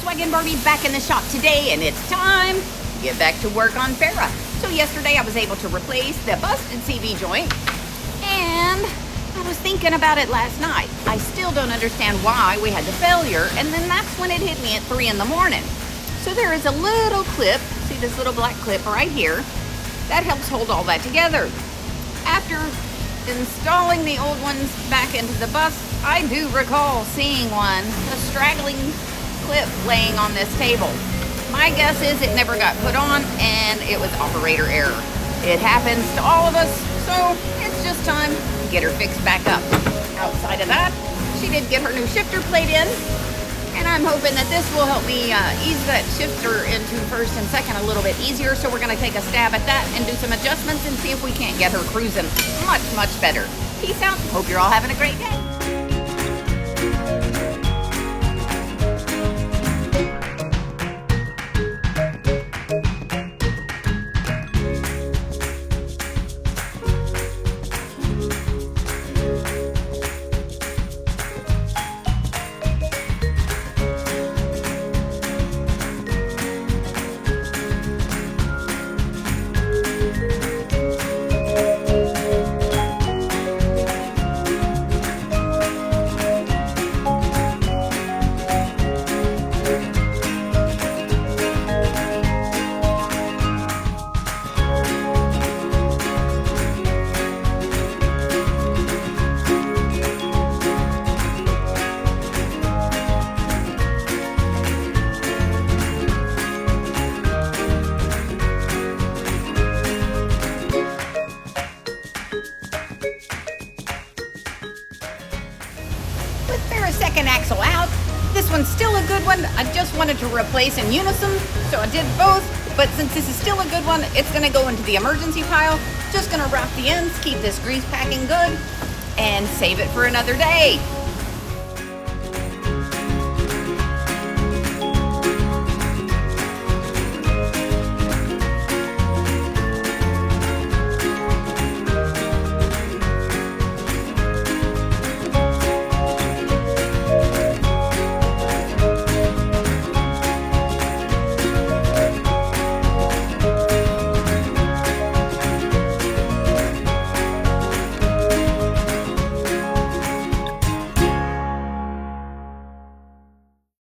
Volkswagen Barbie back in the shop today, and it's time to get back to work on Farrah. So yesterday I was able to replace the busted CV joint, and I was thinking about it last night. I still don't understand why we had the failure, and then that's when it hit me at 3 in the morning. So there is a little clip, see this little black clip right here, that helps hold all that together. After installing the old ones back into the bus, I do recall seeing one, a straggling clip laying on this table. My guess is it never got put on and it was operator error. It happens to all of us, so it's just time to get her fixed back up. Outside of that, she did get her new shifter plate in, and I'm hoping that this will help me ease that shifter into first and second a little bit easier. So we're gonna take a stab at that and do some adjustments and see if we can't get her cruising much, much better. Peace out. Hope you're all having a great day. With Farrah's second axle out, this one's still a good one. I just wanted to replace in unison, so I did both. But since this is still a good one, it's gonna go into the emergency pile. Just gonna wrap the ends, keep this grease packing good, and save it for another day.